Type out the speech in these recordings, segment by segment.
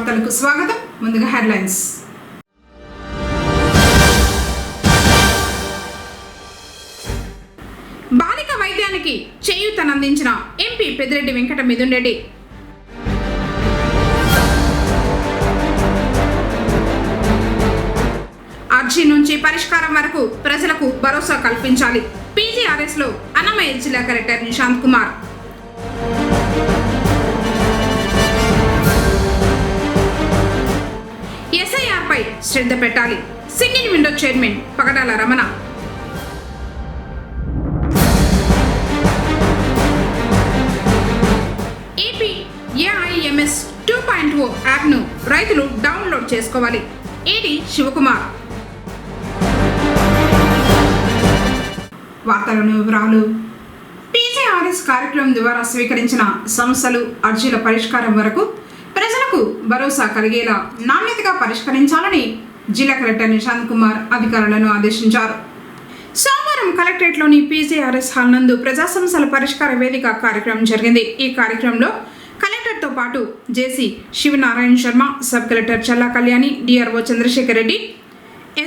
వార్తలకు స్వాగతం. ముందుగా హెడ్లైన్స్. బాలిక వైద్యానికి చేయూతనందించిన ఎంపీ పెద్దిరెడ్డి వెంకట మిథున్ రెడ్డి. అర్జీ నుంచి పరిష్కారం వరకు ప్రజలకు భరోసా కల్పించాలి. PGRS లో అన్నమయ్య జిల్లా కలెక్టర్ నిశాంత్ కుమార్. SIR పై శ్రద్ధ పెట్టాలి. సింగిల్ విండో చైర్మన్ పగడాల రమణ. ఏపీ AIMS 2.0 యాప్ను రైతులు డౌన్లోడ్ చేసుకోవాలి. ఏడి శివకుమార్. వార్తలను వివరాలు. PGRS కార్యక్రమం ద్వారా స్వీకరించిన సమస్యలు, అర్జీల పరిష్కారం వరకు ప్రజలకు భరోసా కలిగేలా నాణ్యతగా పరిష్కరించాలని జిల్లా కలెక్టర్ నిశాంత్ కుమార్ అధికారులను ఆదేశించారు. సోమవారం కలెక్టరేట్లోని PGRS హాల్ నందు ప్రజా సమస్యల పరిష్కార వేదిక కార్యక్రమం జరిగింది. ఈ కార్యక్రమంలో కలెక్టర్తో పాటు జేసీ శివనారాయణ శర్మ, సబ్ కలెక్టర్ చల్లా కళ్యాణి, DRO చంద్రశేఖర్ రెడ్డి,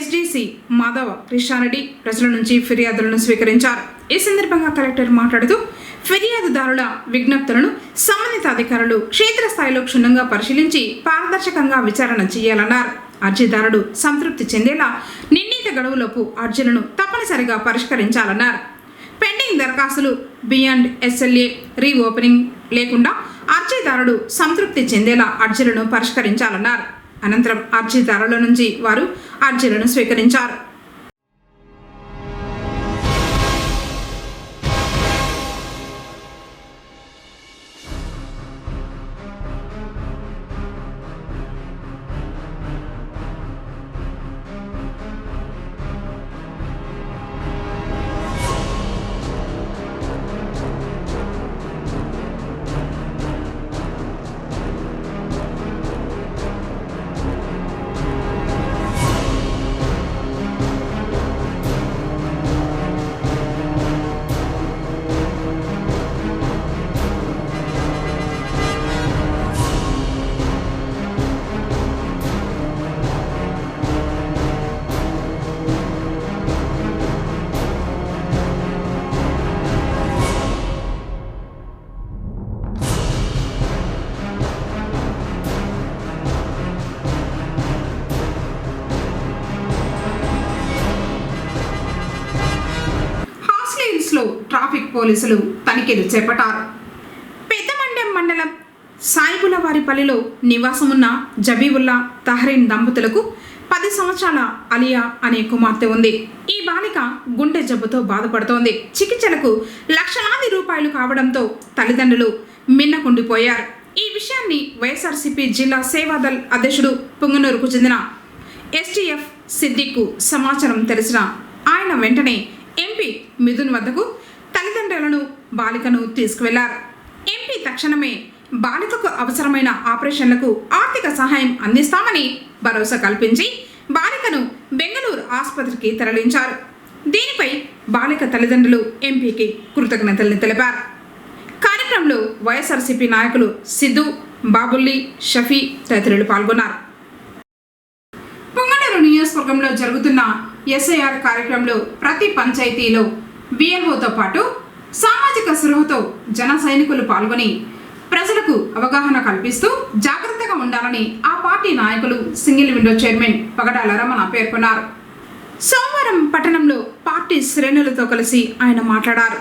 SDC మాధవ కృష్ణారెడ్డి ప్రజల నుంచి ఫిర్యాదులను స్వీకరించారు. ఈ సందర్భంగా కలెక్టర్ మాట్లాడుతూ ఫిర్యాదుదారుల విజ్ఞప్తులను సంబంధిత అధికారులు క్షేత్రస్థాయిలో క్షుణ్ణంగా పరిశీలించి పారదర్శకంగా విచారణ చేయాలన్నారు. అర్జీదారుడు సంతృప్తి చెందేలా నిర్ణీత గడువులోపు అర్జీలను తప్పనిసరిగా పరిష్కరించాలన్నారు. పెండింగ్ దరఖాస్తులు బియాండ్ SLA రీఓపెనింగ్ లేకుండా అర్జీదారుడు సంతృప్తి చెందేలా అర్జీలను పరిష్కరించాలన్నారు. అనంతరం అర్జీదారుల నుంచి వారు అర్జీలను స్వీకరించారు. ట్రాఫిక్ పోలీసులు తనిఖీలు చేపట్టారు. పెద్దమండ్యం మండలం సాయిబులవారిపల్లిలో నివాసమున్న జబీవుల్లా తహరీన్ దంపతులకు 10 సంవత్సరాల అలియా అనే కుమార్తె ఉంది. ఈ బాలిక గుండె జబ్బుతో బాధపడుతోంది. చికిత్సలకు లక్షలాది రూపాయలు కావడంతో తల్లిదండ్రులు మిన్నకుండిపోయారు. ఈ విషయాన్ని వైఎస్ఆర్సీపీ జిల్లా సేవాదల్ అధ్యక్షుడు పుంగనూరుకు చెందిన STF సిద్దిక్కు సమాచారం తెలిసిన ఆయన వెంటనే ఎంపీ మిథున్ వద్దకు తల్లిదండ్రులను బాలికను తీసుకువెళ్లారు. ఎంపీ తక్షణమే బాలికకు అవసరమైన ఆపరేషన్లకు ఆర్థిక సహాయం అందిస్తామని భరోసా కల్పించి బాలికను బెంగళూరు ఆసుపత్రికి తరలించారు. దీనిపై బాలిక తల్లిదండ్రులు ఎంపీకి కృతజ్ఞతలు తెలిపారు. కార్యక్రమంలో వైఎస్ఆర్సీపీ నాయకులు సిద్ధు, బాబుల్లి, షఫీ తదితరులు పాల్గొన్నారు. పుంగనూరు నియోజకవర్గంలో జరుగుతున్న SIR కార్యక్రమంలో ప్రతి పంచాయతీలో VLOతో పాటు సామాజిక స్పృహతో జన సైనికులు పాల్గొని ప్రజలకు అవగాహన కల్పిస్తూ జాగ్రత్తగా ఉండాలని ఆ పార్టీ నాయకులు సింగిల్ విండో చైర్మన్ పగడాల రమణ పేర్కొన్నారు. సోమవారం పట్టణంలో పార్టీ శ్రేణులతో కలిసి ఆయన మాట్లాడారు.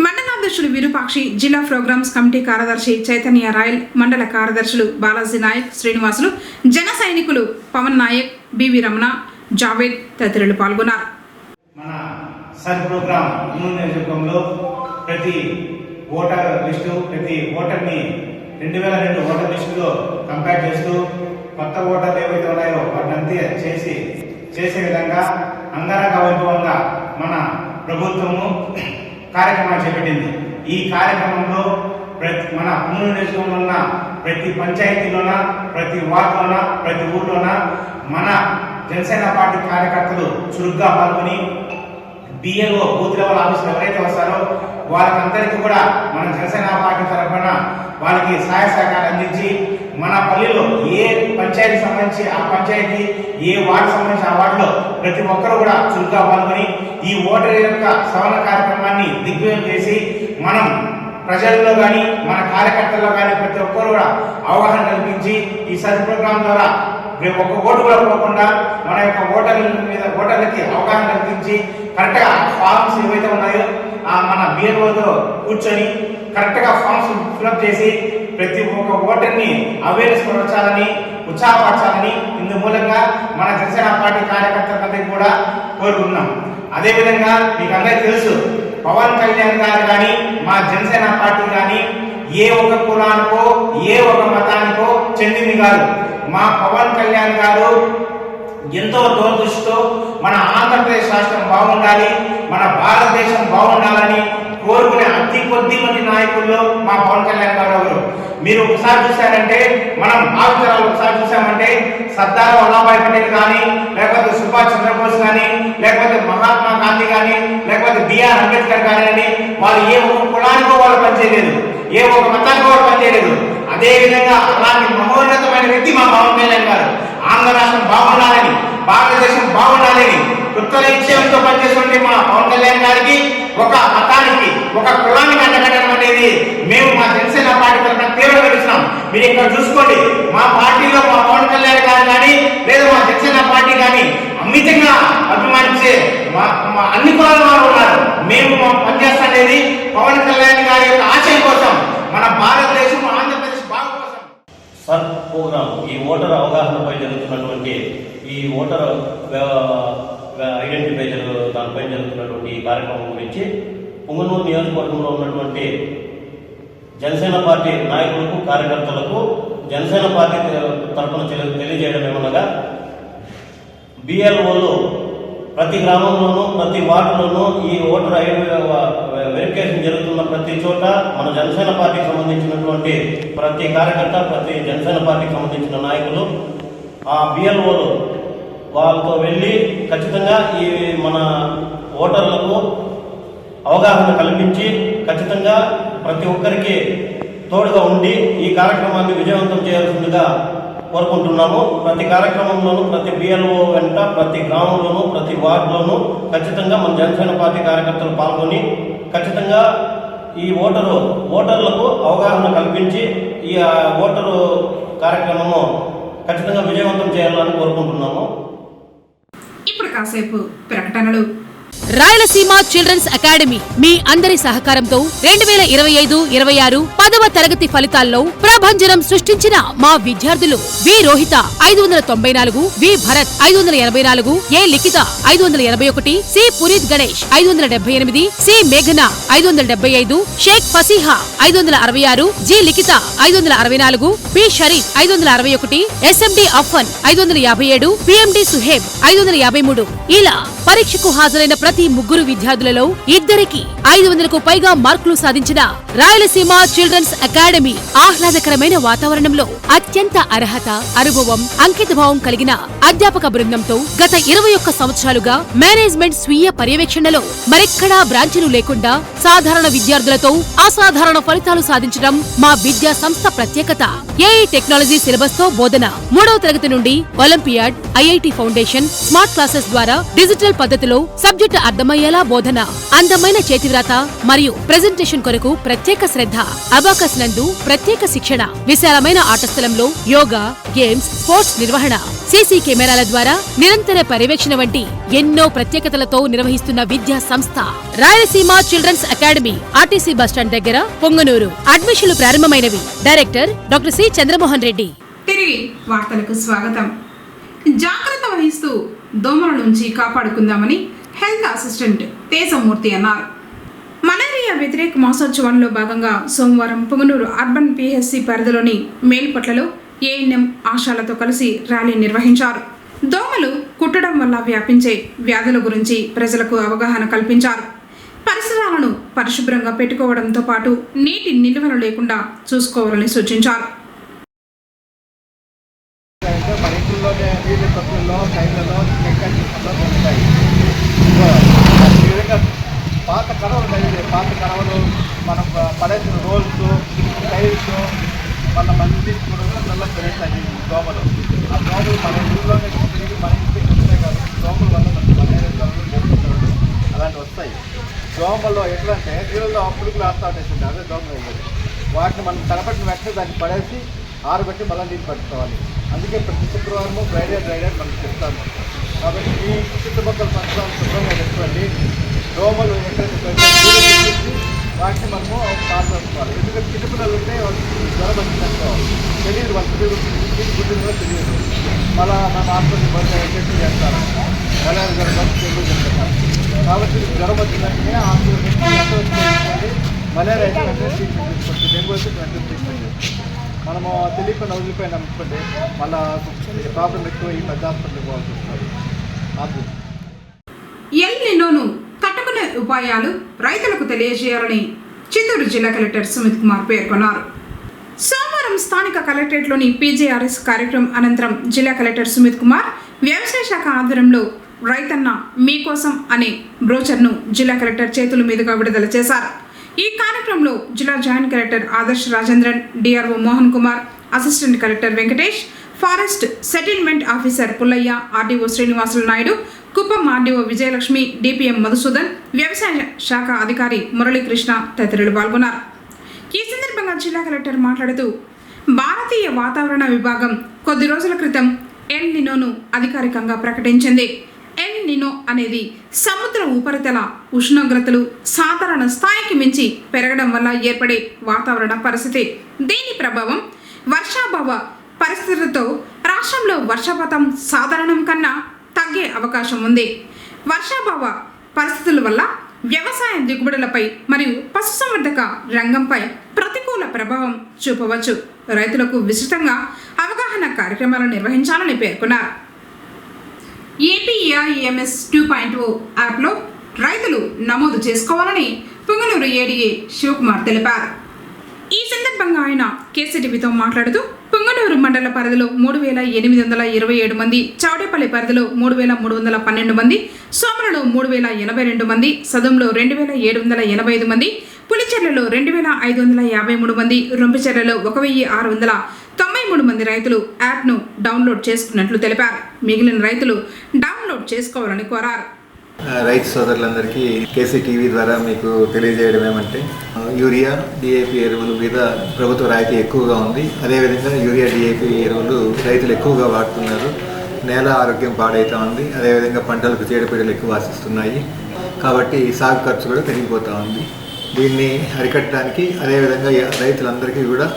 మండలాధ్యక్షుడు విరూపాక్షి, జిల్లా ప్రోగ్రామ్స్ కమిటీ కార్యదర్శి చైతన్య రాయల్, మండల కార్యదర్శులు బాలాజీ నాయక్, శ్రీనివాసులు, జన సైనికులు పవన్ నాయక్, BV రమణ, జావేద్ తదితరులు పాల్గొన్నారు. మన సర్ ప్రోగ్రామ్ నియోజకవర్గంలో ప్రతి ఓటర్ లిస్టు, ప్రతి ఓటర్ని 2002 ఓటర్ లిస్టులో కంపేర్ చేస్తూ కొత్త ఓటర్లు ఏవైతే ఉన్నాయో వాటినంతా చేసే విధంగా అంగరంగ వైభవంగా మన ప్రభుత్వము కార్యక్రమాన్ని చేపట్టింది. ఈ కార్యక్రమంలో మన పుంగనూరు నియోజకవర్గంలో ఉన్న ప్రతి పంచాయతీలోన, ప్రతి వార్డులోన, ప్రతి ఊర్లోన మన జనసేన పార్టీ కార్యకర్తలు చురుగ్గా పాల్గొని BLO బూత్ లెవెల్ ఆఫీసులు ఎవరైతే వస్తారో వాళ్ళకందరికీ కూడా మన జనసేన పార్టీ తరఫున వాళ్ళకి సహాయ సహకారం అందించి మన పల్లిలో ఏ పంచాయతీ సంబంధించి ఆ పంచాయతీ, ఏ వార్డు సంబంధించి ఆ వార్డులో ప్రతి ఒక్కరు కూడా చురుగ్గా పాల్గొని ఈ ఓటర్ యొక్క శ్రవణ కార్యక్రమాన్ని దిగ్విజయం చేసి మనం ప్రజల్లో కానీ మన కార్యకర్తల్లో కానీ ప్రతి ఒక్కరు కూడా అవగాహన కల్పించి ఈ సర్చ్ ప్రోగ్రాం ద్వారా ఒక్క ఓటు కూడా పోకుండా మన యొక్క ఓటర్లకి అవగాహన కల్పించి కరెక్ట్గా ఫార్మ్స్ ఏవైతే ఉన్నాయో మన బిఎల్ఓతో కూర్చొని కరెక్ట్గా ఫార్మ్స్ ఫిల్అప్ చేసి ప్రతి ఒక్క ఓటర్ని అవేర్నెస్ పరచాలని, ఉత్సాహపరచాలని ఇందు మూలంగా మన జనసేన పార్టీ కార్యకర్తలందరికీ కూడా కోరుకుంటున్నాం. అదేవిధంగా మీకు అందరికీ తెలుసు, పవన్ కళ్యాణ్ గారు కానీ మా జనసేన పార్టీ కానీ ఏ ఒక కులానికో ఏ ఒక మతానికో చెందింది కాదు. మా పవన్ కళ్యాణ్ గారు ఎంతో దూరదృష్టితో మన ఆంధ్రప్రదేశ్ రాష్ట్రం బాగుండాలి, మన భారతదేశం బాగుండాలని కోరుకునే అతి కొద్ది మంది నాయకుల్లో మా పవన్ కళ్యాణ్ గారు ఎవరు. మీరు ఒకసారి చూసారంటే, మనం భావితరాలు ఒకసారి చూసామంటే సర్దార్ వల్లభాయ్ పటేల్ కానీ, లేకపోతే సుభాష్ చంద్రబోస్ కానీ, లేకపోతే మహాత్మా గాంధీ కానీ, లేకపోతే బిఆర్ అంబేద్కర్ కానీ, వాళ్ళు ఏ ఒక కులానికో వాళ్ళు పనిచేయలేదు, ఏ ఒక మతానికో వాళ్ళు పనిచేయలేదు. అదే విధంగా అలాంటి మహోన్నతమైన వ్యక్తి మా పవన్ కళ్యాణ్ గారు. ఆంధ్ర రాష్ట్రం బాగుండాలని, భారతదేశం బాగుండాలని కృత నిశ్చయంతో పనిచేస్తుంటే మా పవన్ కళ్యాణ్ గారికి ఒక మతానికి, ఒక కులానికి అండగట్టడం అనేది మేము మా జనసేన పార్టీ తరఫున తీవ్రంగా ఖండిస్తున్నాం. మీరు ఇక్కడ చూసుకోండి, మా పార్టీలో మా పవన్ కళ్యాణ్ గారు కానీ లేదా మా జనసేన పార్టీ కానీ అమితంగా అభిమానించే మా అన్ని కులాల వారు ఉన్నారు. మేము పనిచేస్తున్నది పవన్ కళ్యాణ్ గారి యొక్క ఆశయం కోసం, మన భారతదేశం ఆంధ్రప్రదేశ్ బాగు కోసం. సర్ ప్రోగ్రాం ఈ ఓటర్ అవగాహనపై జరుగుతున్నటువంటి ఈ ఓటర్ ఐడెంటిఫై దానిపై జరుగుతున్నటువంటి ఈ కార్యక్రమం గురించి పుంగనూరు నియోజకవర్గంలో ఉన్నటువంటి జనసేన పార్టీ నాయకులకు, కార్యకర్తలకు జనసేన పార్టీ తరఫున తెలియజేయడం ఏమనగా, బిఎల్ఓలు ప్రతి గ్రామంలోనూ ప్రతి వార్డులోనూ ఈ ఓటర్ వెరిఫికేషన్ జరుగుతున్న ప్రతి చోట మన జనసేన పార్టీకి సంబంధించినటువంటి ప్రతి కార్యకర్త, ప్రతి జనసేన పార్టీకి సంబంధించిన నాయకులు ఆ బిఎల్ఓలు వాళ్ళతో వెళ్ళి ఖచ్చితంగా ఈ మన ఓటర్లకు అవగాహన కల్పించి ఖచ్చితంగా ప్రతి ఒక్కరికి తోడుగా ఉండి ఈ కార్యక్రమాన్ని విజయవంతం చేయాల్సిందిగా కోరుకుంటున్నాము. ప్రతి కార్యక్రమంలోనూ, ప్రతి బిఎల్ఓ వెంట, ప్రతి గ్రామంలోనూ, ప్రతి వార్డులోనూ ఖచ్చితంగా మన జనసేన పార్టీ కార్యకర్తలు పాల్గొని ఖచ్చితంగా ఈ ఓటర్లకు అవగాహన కల్పించి ఈ ఓటరు కార్యక్రమము ఖచ్చితంగా విజయవంతం చేయాలని కోరుకుంటున్నాము. ఇప్పుడు కాసేపు ప్రకటనలు. రాయలసీమ చిల్డ్రన్స్ అకాడమీ మీ అందరి సహకారంతో 2025-26 10వ తరగతి ఫలితాల్లో ప్రభంజనం సృష్టించిన మా విద్యార్థులు వి రోహిత 594, వి భరత్ 584, ఏ లిఖిత 581, సి పునీత్ గణేష్ 578, సి మేఘన 575, షేక్ ఫసీహా 566, జి లిఖిత 564, పి షరీఫ్ 561, ఎస్ఎండి అఫ్ఫన్ 557, పిఎండి సుహేబ్ 553. ఇలా పరీక్షకు హాజరైన ప్రతి ముగ్గురు విద్యార్థులలో ఇద్దరికి 500కు పైగా మార్కులు సాధించిన రాయలసీమ చిల్డ్రన్స్ అకాడమీ ఆహ్లాదకరమైన వాతావరణంలో అత్యంత అర్హత, అనుభవం, అంకితభావం కలిగిన అధ్యాపక బృందంతో గత 21 సంవత్సరాలుగా మేనేజ్మెంట్ స్వీయ పర్యవేక్షణలో మరెక్కడా బ్రాంచీలు లేకుండా సాధారణ విద్యార్థులతో అసాధారణ ఫలితాలు సాధించడం మా విద్యా సంస్థ ప్రత్యేకత. ఏఐ టెక్నాలజీ సిలబస్ తో బోధన, 3వ తరగతి నుండి olympiad, IIT foundation, smart classes ద్వారా డిజిటల్ పద్ధతిలో సబ్జెక్టు అర్థమయ్యేలా బోధన, అందమైన చేతివ్రాత మరియు ప్రెజెంటేషన్ కొరకు ప్రత్యేక శ్రద్ధ, అబాకస్ నందు ప్రత్యేక శిక్షణ, విశాలమైన ఆట స్థలంలో యోగా, గేమ్స్, స్పోర్ట్స్ నిర్వహణ, సీసీ కెమెరాల ద్వారా నిరంతర పర్యవేక్షణ వంటి ఎన్నో ప్రత్యేకతలతో నిర్వహిస్తున్న విద్యా సంస్థ Rayalaseema children's academy, RTC bus stand దగ్గర, పొంగనూరు. అడ్మిషన్లు ప్రారంభమైనవి. Director doctor C Chandramohan Reddy. తిరిగి వార్తలకు స్వాగతం. జాగ్రత్త వహిస్తూ దోమల నుంచి కాపాడుకుందామని హెల్త్ అసిస్టెంట్ తేజమూర్తి అన్నారు. మలేరియా వ్యతిరేక మాసోత్సవంలో భాగంగా సోమవారం పొంగనూరు అర్బన్ పిహెచ్సి పరిధిలోని మేల్పట్లలో ఏఎన్ఎం ఆశాలతో కలిసి ర్యాలీ నిర్వహించారు. దోమలు కుట్టడం వల్ల వ్యాపించే వ్యాధుల గురించి ప్రజలకు అవగాహన కల్పించారు. పరిసరాలను పరిశుభ్రంగా పెట్టుకోవడంతో పాటు నీటి నిల్వలు లేకుండా చూసుకోవాలని సూచించారు. పాత కడవలు మనం పడేసిన రోల్స్, టైల్స్ మన మంది తీసుకోవడం నల్ల దోమలు. ఆ దోమలు మన ఇంట్లోనే తిరిగి మన ఇంటికి వస్తాయి కాబట్టి దోమల వల్ల మనకి మలేరియా జ్వరాలు జరుగుతున్నాడు అలాంటివి వస్తాయి. దోమల్లో ఎట్లా అంటే నీళ్ళలో పురుగులు ఆడుతూ ఉండేసింది, అదే దోమలు అయ్యేది. వాటిని మనం తలపట్టిన వెంటనే దాన్ని పడేసి ఆరబెట్టి మళ్ళీ నీళ్ళు పట్టుకోవాలి. అందుకే ప్రతి శుక్రవారము ఫ్రైడే మనకు చెప్తాను. కాబట్టి ఈ చుట్టుపక్కల ప్రాంతాలను శుభ్రంగా పెట్టుకోండి. దోమలు ఎక్కడైతే వాటిని మనము పాల్గొనుకోవాలి. ఎందుకంటే చిన్నపిల్లలు ఉంటే వాళ్ళకి జ్వరం వచ్చిందనుకో తెలియదు, వాళ్ళు గుడ్డు కూడా తెలియదు. మళ్ళీ మన హాస్పిటల్ టెస్టులు చేస్తారు, మలేరియా జ్వరం వచ్చి తెలుగు చెప్తున్నారు. కాబట్టి జ్వరం వచ్చిందంటే హాస్పిటల్ మలేరియా అయితే వెంటనే ట్రీట్మెంట్ తీసుకోవచ్చు, డెంగ్యూ అయితే వెంటనే ట్రీట్మెంట్ చేసుకోవచ్చు. మనము తెలియకుండా వదిలిపోయినా అనుకోండి మళ్ళీ ప్రాబ్లం ఎక్కువ ఈ పెద్ద హాస్పిటల్కి పోవాల్సి వస్తుంది. ఎల్ నినోను తట్టుకునే ఉపాయాలు రైతులకు తెలియజేయాలని చిత్తూరు జిల్లా కలెక్టర్ సుమిత్ కుమార్ పేర్కొన్నారు. సోమవారం స్థానిక కలెక్టరేట్లోని పీజేఆర్ఎస్ కార్యక్రమం అనంతరం జిల్లా కలెక్టర్ సుమిత్ కుమార్ వ్యవసాయ శాఖ ఆధ్వర్యంలో రైతన్న మీకోసం అనే బ్రోచర్ను జిల్లా కలెక్టర్ చేతుల మీదుగా విడుదల చేశారు. ఈ కార్యక్రమంలో జిల్లా joint collector Adarsh Rajendran, DRO Mohan Kumar, assistant collector Venkatesh, forest settlement officer Pullaiah, RDO Srinivasulu Naidu, Kuppam RDO Vijayalakshmi, DPM Madhusudan, వ్యవసాయ శాఖ అధికారి మురళీకృష్ణ తదితరులు పాల్గొన్నారు. ఈ సందర్భంగా జిల్లా కలెక్టర్ మాట్లాడుతూ భారతీయ వాతావరణ విభాగం కొద్ది రోజుల క్రితం ఎల్ నినోను అధికారికంగా ప్రకటించింది. ఎల్ నినో అనేది సముద్ర ఉపరితల ఉష్ణోగ్రతలు సాధారణ స్థాయికి మించి పెరగడం వల్ల ఏర్పడే వాతావరణ పరిస్థితి. దీని ప్రభావం వర్షాభావ పరిస్థితులతో రాష్ట్రంలో వర్షపాతం సాధారణం కన్నా తగ్గే అవకాశం ఉంది. వర్షాభావ పరిస్థితుల వల్ల వ్యవసాయ దిగుబడులపై మరియు పశుసంవర్ధక రంగంపై ప్రతికూల ప్రభావం చూపవచ్చు. రైతులకు విస్తృతంగా అవగాహన కార్యక్రమాలు నిర్వహించాలని పేర్కొన్నారు. ఏపీఐఎంఎస్ 2.0 యాప్లో రైతులు నమోదు చేసుకోవాలని పుంగనూరు ఏడీఏ శివకుమార్ తెలిపారు. ఈ సందర్భంగా ఆయన కేసీటీవీతో మాట్లాడుతూ పుంగనూరు మండల పరిధిలో 3,827 మంది, చౌడేపల్లి పరిధిలో 3,312 మంది, సోమలలో 3,082 మంది, సదంలో 2,785 మంది, పులిచెర్లలో 2,553 మంది, రొంపిచెర్లలో 1,693 మంది రైతులు యాప్ను డౌన్లోడ్ చేసుకున్నట్లు తెలిపారు. మిగిలిన రైతులు డౌన్లోడ్ చేసుకోవాలని కోరారు. రైతు సోదరులందరికీ కేసీటీవీ ద్వారా మీకు తెలియజేయడం ఏమంటే యూరియా డిఏపి ఎరువుల మీద ప్రభుత్వ రాయితీ ఎక్కువగా ఉంది. అదేవిధంగా యూరియా డిఏపి ఎరువులు రైతులు ఎక్కువగా వాడుతున్నారు. నేల ఆరోగ్యం పాడవుతూ ఉంది. అదేవిధంగా పంటలకు చీడపీడలు ఎక్కువ ఆశిస్తున్నాయి. కాబట్టి సాగు ఖర్చు కూడా పెరిగిపోతూ ఉంది. దీన్ని అరికట్టడానికి అదేవిధంగా రైతులందరికీ కూడా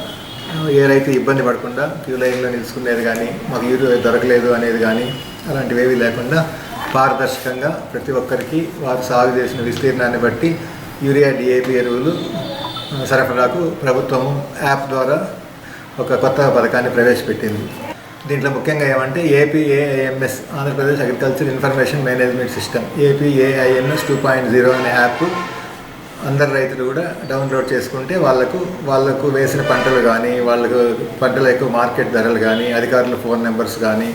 ఏ రైతు ఇబ్బంది పడకుండా క్యూ లైన్లో నిలుచుకునేది కానీ, మాకు యూరియా దొరకలేదు అనేది కానీ అలాంటివేమీ లేకుండా పారదర్శకంగా ప్రతి ఒక్కరికి వారు సాగు చేసిన విస్తీర్ణాన్ని బట్టి యూరియా డిఏపి ఎరువులు సరఫరాకు ప్రభుత్వం యాప్ ద్వారా ఒక కొత్త పథకాన్ని ప్రవేశపెట్టింది. దీంట్లో ముఖ్యంగా ఏమంటే APAIMS Andhra Pradesh agriculture information management system APAIMS 2.0 అనే యాప్ అందరు రైతులు కూడా డౌన్లోడ్ చేసుకుంటే వాళ్ళకు వేసిన పంటలు కానీ, వాళ్ళకు పంటల ఎక్కువ మార్కెట్ ధరలు కానీ, అధికారుల ఫోన్ నెంబర్స్ కానీ,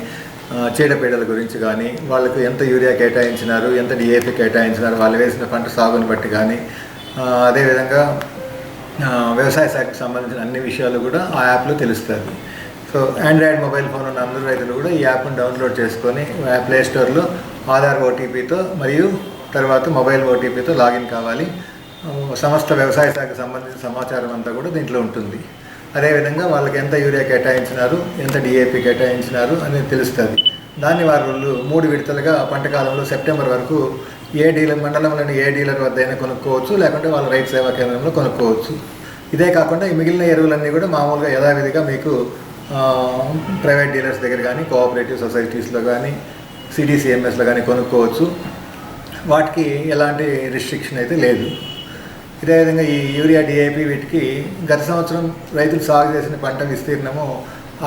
చీడపీడల గురించి కానీ, వాళ్ళకు ఎంత యూరియా కేటాయించినారు, ఎంత డిఏపి కేటాయించినారు, వాళ్ళు వేసిన పంట సాగుని బట్టి కానీ, అదేవిధంగా వ్యవసాయ శాఖకు సంబంధించిన అన్ని విషయాలు కూడా ఆ యాప్లో తెలుస్తుంది. సో ఆండ్రాయిడ్ మొబైల్ ఫోన్ ఉన్న అందరు రైతులు కూడా ఈ యాప్ను డౌన్లోడ్ చేసుకొని ప్లే స్టోర్లో ఆధార్ ఓటీపీతో మరియు తర్వాత మొబైల్ ఓటీపీతో లాగిన్ కావాలి. సమస్త వ్యవసాయ శాఖకు సంబంధించిన సమాచారం అంతా కూడా దీంట్లో ఉంటుంది. అదేవిధంగా వాళ్ళకి ఎంత యూరియా కేటాయించినారు, ఎంత డిఏపి కేటాయించినారు అనేది తెలుస్తుంది. దాన్ని వారు 3 విడతలుగా పంటకాలంలో సెప్టెంబర్ వరకు ఏ డీలర్ మండలంలోని ఏ డీలర్ వద్ద అయినా కొనుక్కోవచ్చు, లేకుంటే వాళ్ళ రైతు సేవా కేంద్రంలో కొనుక్కోవచ్చు. ఇదే కాకుండా ఈ మిగిలిన ఎరువులన్నీ కూడా మామూలుగా యథావిధిగా మీకు ప్రైవేట్ డీలర్స్ దగ్గర కానీ, కోఆపరేటివ్ సొసైటీస్లో కానీ, సిడిసిఎంఎస్లో కానీ కొనుక్కోవచ్చు. వాటికి ఎలాంటి రిస్ట్రిక్షన్ అయితే లేదు. ఇదేవిధంగా ఈ యూరియా డిఏపి వీటికి గత సంవత్సరం రైతులు సాగు చేసిన పంట విస్తీర్ణము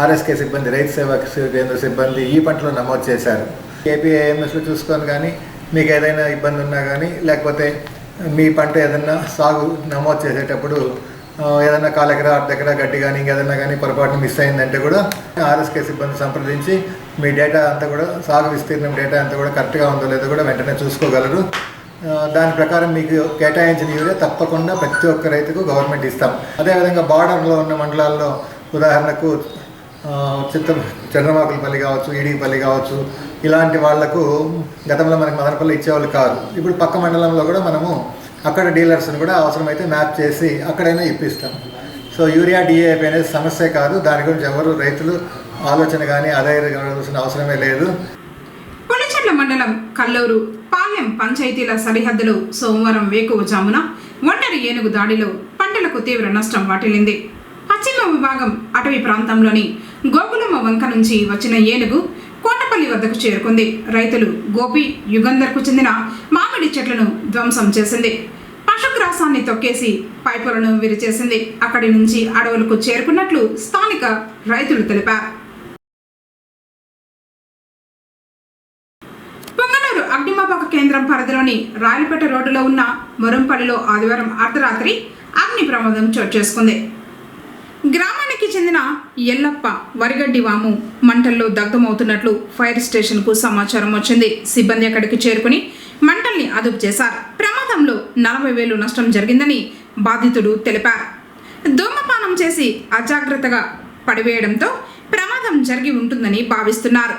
ఆర్ఎస్కే సిబ్బంది, రైతు సేవా కేంద్ర సిబ్బంది ఈ పంటలో నమోదు చేశారు. ఏపీఐఎంఎస్లో చూసుకొని కానీ మీకు ఏదైనా ఇబ్బంది ఉన్నా కానీ, లేకపోతే మీ పంట ఏదైనా సాగు నమోదు చేసేటప్పుడు ఏదైనా కాలెకరా అర్ధెకరా గడ్డి కానీ ఇంకేదన్నా కానీ పొరపాటున మిస్ అయిందంటే కూడా ఆర్ఎస్కే సిబ్బంది సంప్రదించి మీ డేటా అంతా కూడా సాగు విస్తీర్ణం డేటా అంతా కూడా కరెక్ట్గా ఉందో లేదో కూడా వెంటనే చూసుకోగలరు. దాని ప్రకారం మీకు కేటాయించిన యూరియా తప్పకుండా ప్రతి ఒక్క రైతుకు గవర్నమెంట్ ఇస్తాం. అదేవిధంగా బార్డర్లో ఉన్న మండలాల్లో ఉదాహరణకు చంద్రమాకులపల్లి కావచ్చు, ఈడిపల్లి కావచ్చు, ఇలాంటి వాళ్లకు గతంలో మనకి మదనపల్లి ఇచ్చేవాళ్ళు కాదు. ఇప్పుడు పక్క మండలంలో కూడా మనము అక్కడ డీలర్స్ని కూడా అవసరమైతే మ్యాప్ చేసి అక్కడైనా ఇప్పిస్తాం. సో యూరియా డిఏపి అనేది సమస్య కాదు. దాని గురించి ఎవరు రైతులు ఆలోచన కానీ ఆదాయపడాల్సిన అవసరమే లేదు. పులిచెర్ల మండలం కల్లూరు పాలెం పంచాయతీల సరిహద్దులో సోమవారం వేకువజామున ఒంటరి ఏనుగు దాడిలో పంటలకు తీవ్ర నష్టం వాటిల్లింది. పశ్చిమ విభాగం అటవీ ప్రాంతంలోని గోగులమ్మ వంక నుంచి వచ్చిన ఏనుగు కోటపల్లి వద్దకు చేరుకుంది. రైతులు గోపి యుగంధర్కు చెందిన మామిడి చెట్లను ధ్వంసం చేసింది. పశుగ్రాసాన్ని తొక్కేసి పైపులను విరిచేసింది. అక్కడి నుంచి అడవులకు చేరుకున్నట్లు స్థానిక రైతులు తెలిపారు. పొంగనూరు అగ్నిమాపక కేంద్రం పరిధిలోని రాయలపేట రోడ్డులో ఉన్న మొరంపల్లిలో ఆదివారం అర్ధరాత్రి అగ్ని ప్రమాదం చోటు చేసుకుంది. గ్రామానికి చెందిన ఎల్లప్ప వరిగడ్డి వాము మంటల్లో దగ్ధమవుతున్నట్లు ఫైర్ స్టేషన్కు సమాచారం వచ్చింది. సిబ్బంది అక్కడికి చేరుకుని మంటల్ని అదుపు చేశారు. ప్రమాదంలో 40,000 నష్టం జరిగిందని బాధితుడు తెలిపారు. ధూమపానం చేసి అజాగ్రత్తగా పడివేయడంతో ప్రమాదం జరిగి ఉంటుందని భావిస్తున్నారు.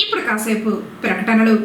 ఇప్పుడు కాసేపు ప్రకటనలు.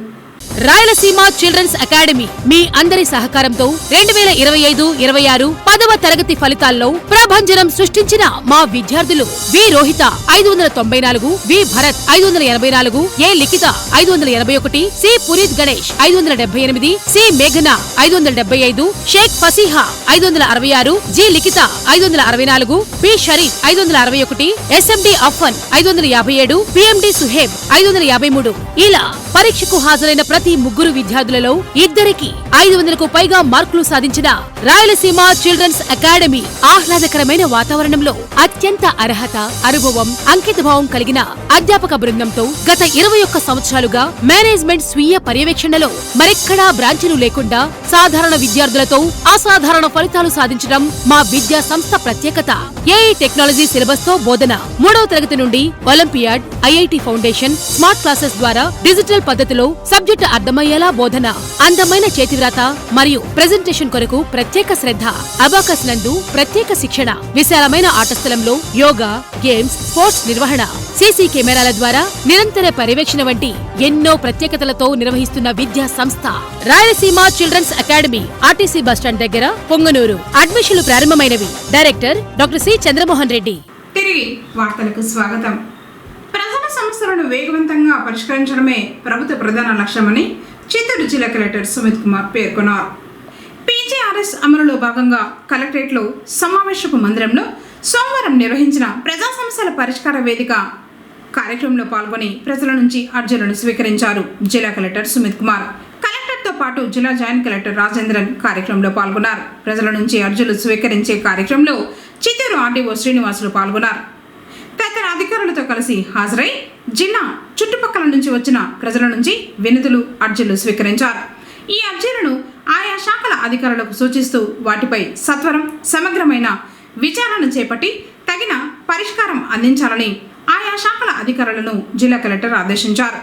రాయలసీమ చిల్డ్రన్స్ అకాడమీ మీ అందరి సహకారంతో 2025-26 10వ తరగతి ఫలితాల్లో ప్రభంజనం సృష్టించిన మా విద్యార్థులు వి రోహిత 594, వి భరత్ 584, ఏ లిఖిత 581, సి పునీత్ గణేష్ 578, సి మేఘన 575, షేక్ ఫసీహా 566, జి లిఖిత 564, పి షరీఫ్ 561, ఎస్ఎండి అఫ్ఫన్ 557, పిఎండి సుహేబ్ 553. ఇలా పరీక్షకు హాజరైన ప్రతి ముగ్గురు విద్యార్థులలో ఇద్దరికి 500కు పైగా మార్కులు సాధించిన రాయలసీమ చిల్డ్రన్స్ అకాడమీ ఆహ్లాదకరమైన వాతావరణంలో అత్యంత అర్హత, అనుభవం, అంకితభావం కలిగిన అధ్యాపక బృందంతో గత 21 సంవత్సరాలుగా మేనేజ్మెంట్ స్వీయ పర్యవేక్షణలో మరెక్కడా బ్రాంచీలు లేకుండా సాధారణ విద్యార్థులతో అసాధారణ ఫలితాలు సాధించడం మా విద్యా సంస్థ ప్రత్యేకత. ఏఐ టెక్నాలజీ సిలబస్ తో బోధన, 3వ తరగతి నుండి olympiad, IIT foundation, smart classes ద్వారా డిజిటల్ పద్ధతిలో సబ్జెక్టు అర్థమయ్యేలా బోధన, అందమైన చేతివ్రాత మరియు ప్రెజెంటేషన్ కొరకు ప్రత్యేక శ్రద్ధ, అబాకస్ నందు ప్రత్యేక శిక్షణ, విశాలమైన ఆట స్థలంలో యోగా, గేమ్స్, స్పోర్ట్స్ నిర్వహణ, సీసీ కెమెరాల ద్వారా నిరంతర పర్యవేక్షణ వంటి ఎన్నో ప్రత్యేకతలతో నిర్వహిస్తున్న విద్యా సంస్థ Rayalaseema children's academy, RTC bus stand దగ్గర, పొంగనూరు. అడ్మిషన్లు ప్రారంభమైనవి. Director doctor C Chandramohan Reddy. తిరిగి వార్తలకు స్వాగతం. ప్రజల సమస్యలను వేగవంతంగా పరిష్కరించడమే ప్రభుత్వ ప్రధాన లక్ష్యమని చిత్తూరు జిల్లా కలెక్టర్ సుమిత్ కుమార్ పేర్కొన్నారు. పీజీఆర్ఎస్ అమలులో భాగంగా కలెక్టరేట్లో సమావేశపు మందిరంలో సోమవారం నిర్వహించిన ప్రజా సమస్యల పరిష్కార వేదిక కార్యక్రమంలో పాల్గొని ప్రజల నుంచి అర్జీలను స్వీకరించారు జిల్లా కలెక్టర్ సుమిత్ కుమార్. కలెక్టర్తో పాటు జిల్లా జాయింట్ కలెక్టర్ రాజేంద్రన్ కార్యక్రమంలో పాల్గొన్నారు. ప్రజల నుంచి అర్జీలు స్వీకరించే కార్యక్రమంలో చిత్తూరు ఆర్డీఓ శ్రీనివాసులు పాల్గొన్నారు. తదితర అధికారులతో కలిసి హాజరై జిల్లా చుట్టుపక్కల నుంచి వచ్చిన ప్రజల నుంచి వినతులు, అర్జీలు స్వీకరించారు. ఈ అర్జీలను ఆయా శాఖల అధికారులకు సూచిస్తూ వాటిపై సత్వరం సమగ్రమైన విచారణ చేపట్టి తగిన పరిష్కారం అందించాలని ఆయా శాఖల అధికారులను జిల్లా కలెక్టర్ ఆదేశించారు.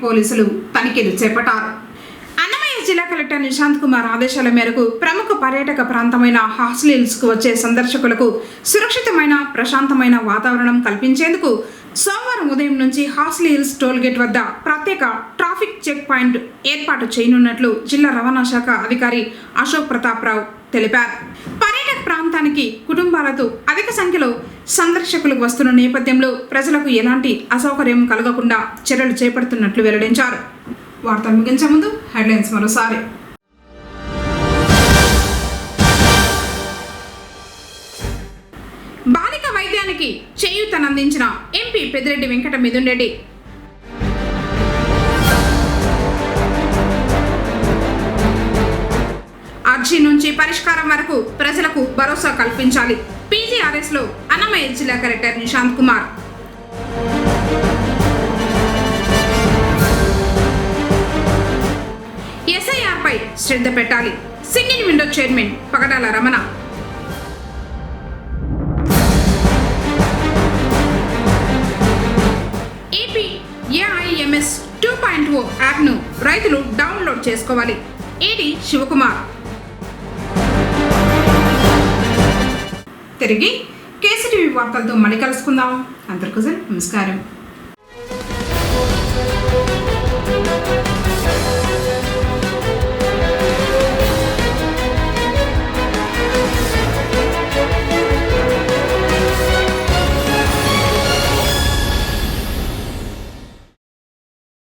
పోలీసులు తనిఖీలు చేపట్టారు. అన్నమయ్య జిల్లా కలెక్టర్ నిశాంత్ కుమార్ ఆదేశాల మేరకు ప్రముఖ పర్యాటక ప్రాంతమైన హార్స్లీ హిల్స్కు వచ్చే సందర్శకులకు సురక్షితమైన ప్రశాంతమైన వాతావరణం కల్పించేందుకు సోమవారం ఉదయం నుంచి హార్స్లీ హిల్స్ టోల్గేట్ వద్ద ప్రత్యేక ట్రాఫిక్ చెక్ పాయింట్ ఏర్పాటు చేయనున్నట్లు జిల్లా రవాణా శాఖ అధికారి అశోక్ ప్రతాప్ రావు తెలిపారు. పర్యాటక ప్రాంతానికి కుటుంబాలతో అధిక సంఖ్యలో సందర్శకులు వస్తున్న నేపథ్యంలో ప్రజలకు ఎలాంటి అసౌకర్యం కలగకుండా చర్యలు చేపడుతున్నట్లు వెల్లడించారు. వార్తలు ముగించే ముందు హెడ్లైన్స్ మరోసారి. బాలిక వైద్యానికి చేయూతనందించిన ఎంపీ పెద్దిరెడ్డి వెంకట మిథున్ రెడ్డి. అర్జీ నుంచి పరిష్కారం వరకు ప్రజలకు భరోసా కల్పించాలి. పీజీఆర్ఎస్ లో అన్నమయ్య జిల్లా కలెక్టర్ నిశాంత్ కుమార్. ఎస్ఐఆర్ పై శ్రద్ధ పెట్టాలి. సింగిల్ విండో చైర్మన్ పగడాల రమణ. ఏపీ ఏఐఎంఎస్ 2.0 యాప్ను రైతులు డౌన్లోడ్ చేసుకోవాలి. ఏడి శివకుమార్. తిరిగి కేసీటీవీ వార్తలతో మళ్ళీ కలుసుకుందాం. అందరికీ నమస్కారం.